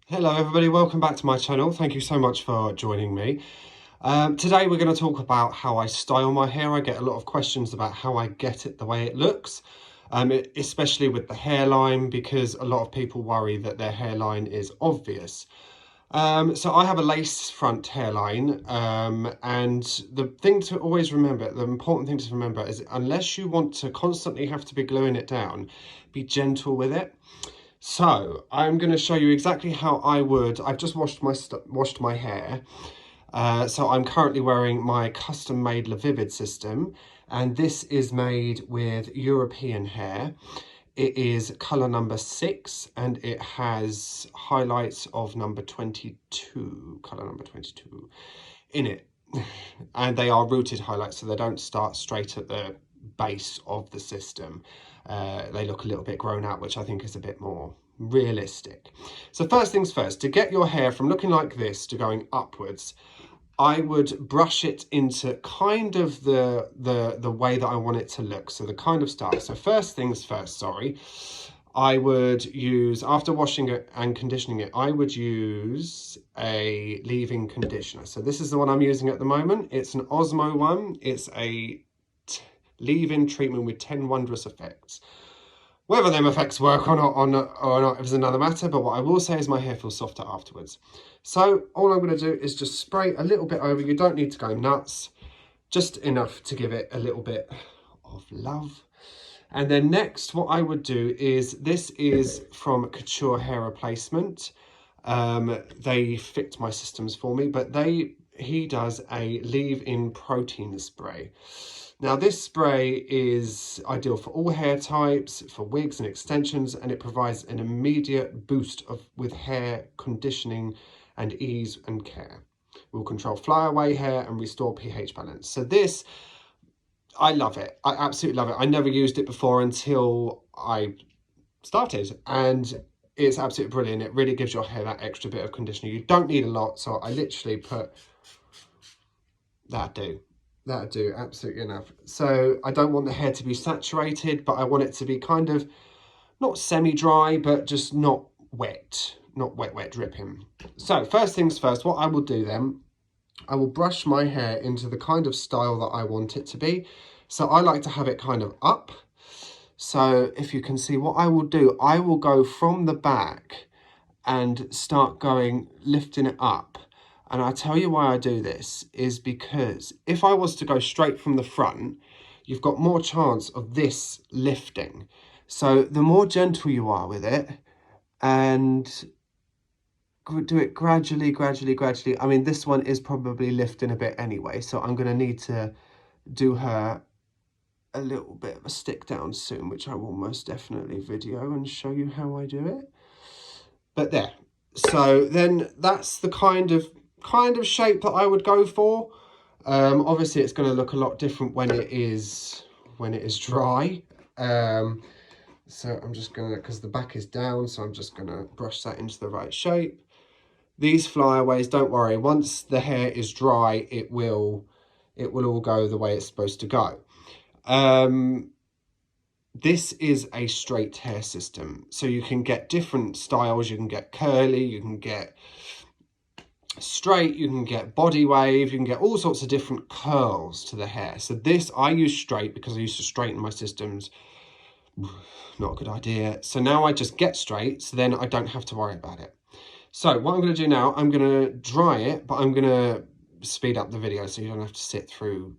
Hello everybody, welcome back to my channel. Thank you so much for joining me. Today we're going to talk about how I style my hair. I get a lot of questions about how I get it the way it looks, especially with the hairline, because a lot of people worry that their hairline is obvious. So I have a lace front hairline, and the thing to always remember, the important thing to remember is unless you want to constantly have to be gluing it down, be gentle with it. So I'm going to show you exactly how I would. I've just washed my hair. So I'm currently wearing my custom made LaVivid system, and this is made with European hair. It is colour number 6 and it has highlights of number 22, colour number 22 in it. And they are rooted highlights, so they don't start straight at the base of the system. They look a little bit grown out, which I think is a bit more realistic. So first things first, to get your hair from looking like this to going upwards, I would brush it into kind of the way that I want it to look, so the kind of style. So first things first, I would use, after washing it and conditioning it, I would use a leave-in conditioner. So this is the one I'm using at the moment. It's an Osmo one. It's a leave-in treatment with 10 wondrous effects. Whether them effects work or not is another matter, but what I will say is my hair feels softer afterwards. So all I'm going to do is just spray a little bit over. You don't need to go nuts, just enough to give it a little bit of love. And then next, what I would do is, this is from Couture Hair Replacement. They fit my systems for me, but he does a leave-in protein spray. Now this spray is ideal for all hair types, for wigs and extensions, and it provides an immediate boost with hair conditioning and ease and care. It will control flyaway hair and restore pH balance. So this, I love it. I absolutely love it. I never used it before until I started, and it's absolutely brilliant. It really gives your hair that extra bit of conditioning. You don't need a lot, so I literally put that'd do absolutely enough. So I don't want the hair to be saturated, but I want it to be kind of not semi-dry, but just not wet dripping. So first things first, what I will do then, I will brush my hair into the kind of style that I want it to be. So I like to have it kind of up. So if you can see, what I will do, I will go from the back and start going, lifting it up. And I tell you why I do this is because if I was to go straight from the front, you've got more chance of this lifting. So the more gentle you are with it, and do it gradually. I mean, this one is probably lifting a bit anyway, so I'm going to need to do her a little bit of a stick down soon, which I will most definitely video and show you how I do it. But there. So then that's the kind of shape that I would go for. Obviously it's going to look a lot different when it is dry. So I'm just gonna, because the back is down, so I'm just gonna brush that into the right shape. These flyaways, don't worry, once the hair is dry, it will all go the way it's supposed to go. This is a straight hair system, so you can get different styles. You can get curly, you can get straight, you can get body wave, you can get all sorts of different curls to the hair. So this, I use straight because I used to straighten my systems. Not a good idea. So now I just get straight, so then I don't have to worry about it. So what I'm going to do now, I'm going to dry it, but I'm going to speed up the video so you don't have to sit through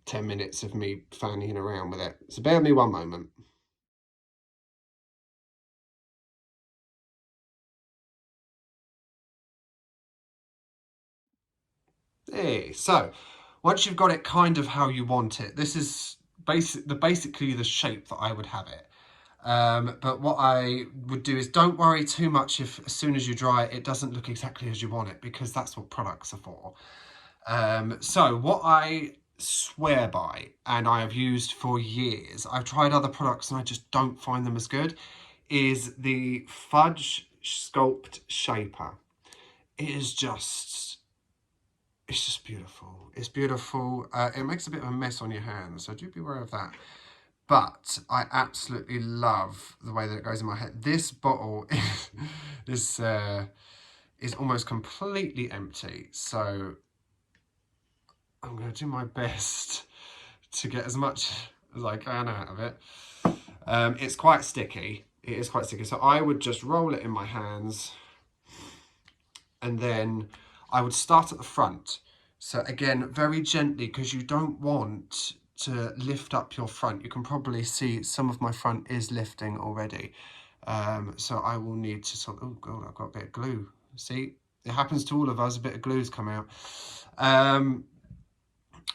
10 minutes of me fanning around with it. So bear with me one moment. Hey, so once you've got it kind of how you want it, this is basically the shape that I would have it. But what I would do is, don't worry too much if as soon as you dry it, it doesn't look exactly as you want it, because that's what products are for. So what I swear by, and I have used for years, I've tried other products and I just don't find them as good, is the Fudge Sculpt Shaper. It is just, it's just beautiful. It's beautiful. It makes a bit of a mess on your hands, so do be aware of that. But I absolutely love the way that it goes in my head. This bottle, This is almost completely empty, so I'm going to do my best to get as much as I can out of it. It's quite sticky. It is quite sticky, so I would just roll it in my hands, and then I would start at the front. So again, very gently, because you don't want to lift up your front. You can probably see some of my front is lifting already. So I will need to sort of, oh God, I've got a bit of glue. See, it happens to all of us, a bit of glue's come out.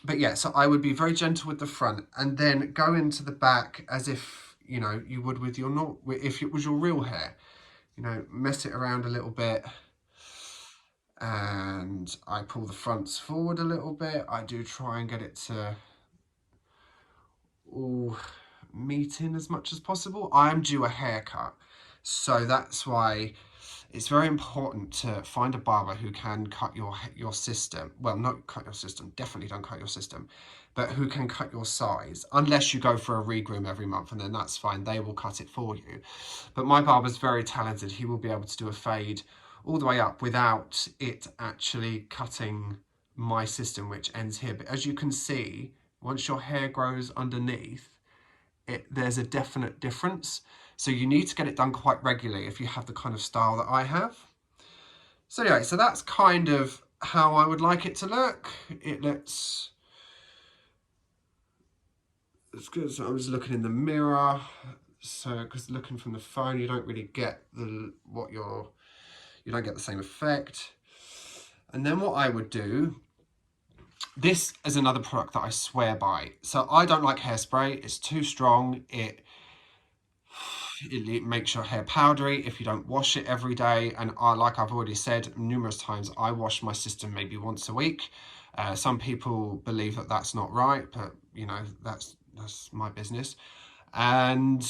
But yeah, so I would be very gentle with the front and then go into the back as if, you know, you would with your, if it was your real hair, you know, mess it around a little bit. And I pull the fronts forward a little bit. I do try and get it to all meet in as much as possible. I'm due a haircut, so that's why it's very important to find a barber who can cut your system. Well, not cut your system, definitely don't cut your system, but who can cut your size, unless you go for a regroom every month, and then that's fine, they will cut it for you. But my barber's very talented. He will be able to do a fade all the way up without it actually cutting my system, which ends here. But as you can see, once your hair grows underneath, there's a definite difference. So you need to get it done quite regularly if you have the kind of style that I have. So anyway, so that's kind of how I would like it to look. It looks, it's good. So I'm just looking in the mirror. So, because looking from the phone, you don't really get you don't get the same effect. And then what I would do, this is another product that I swear by. So I don't like hairspray. It's too strong. It makes your hair powdery if you don't wash it every day. And like I've already said numerous times, I wash my system maybe once a week. Some people believe that that's not right, but you know, that's my business. And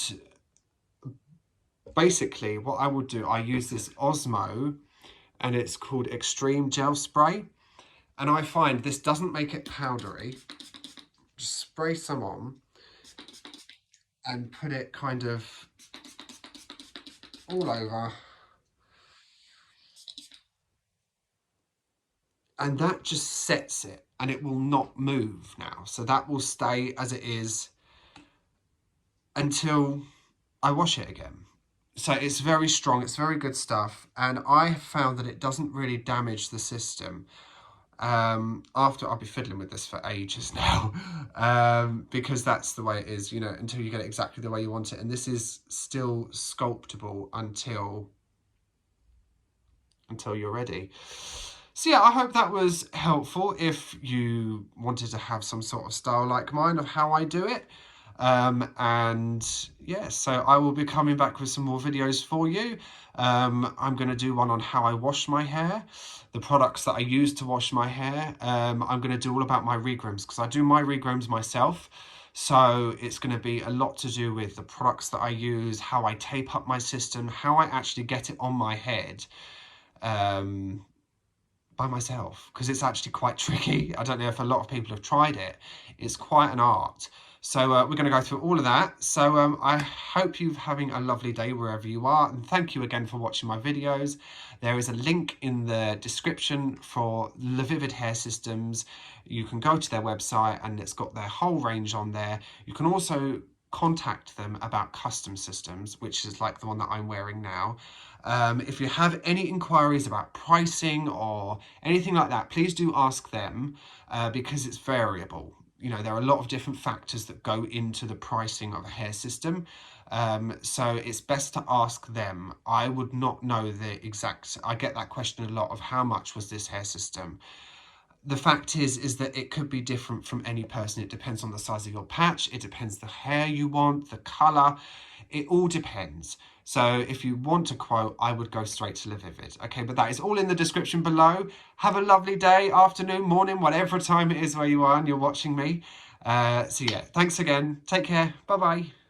basically what I would do, I use this Osmo, and it's called Extreme Gel Spray. And I find this doesn't make it powdery. Just spray some on and put it kind of all over. And that just sets it, and it will not move now. So that will stay as it is until I wash it again. So it's very strong, it's very good stuff. And I have found that it doesn't really damage the system. After I'll be fiddling with this for ages now, because that's the way it is, you know, until you get it exactly the way you want it. And this is still sculptable until you're ready. So yeah, I hope that was helpful if you wanted to have some sort of style like mine of how I do it. And yeah, so I will be coming back with some more videos for you. I'm going to do one on how I wash my hair, the products that I use to wash my hair. I'm going to do all about my regrooms, because I do my regrooms myself. So it's going to be a lot to do with the products that I use, how I tape up my system, how I actually get it on my head by myself, because it's actually quite tricky. I don't know if a lot of people have tried it. It's quite an art. So we're going to go through all of that. So I hope you're having a lovely day wherever you are. And thank you again for watching my videos. There is a link in the description for LaVivid Hair Systems. You can go to their website and it's got their whole range on there. You can also contact them about custom systems, which is like the one that I'm wearing now. If you have any inquiries about pricing or anything like that, please do ask them, because it's variable. You know, there are a lot of different factors that go into the pricing of a hair system. So it's best to ask them. I would not know the exact, I get that question a lot, of how much was this hair system. The fact is that it could be different from any person. It depends on the size of your patch. It depends the hair you want, the colour. It all depends. So if you want a quote, I would go straight to LaVivid. Okay, but that is all in the description below. Have a lovely day, afternoon, morning, whatever time it is where you are and you're watching me. So yeah, thanks again. Take care. Bye-bye.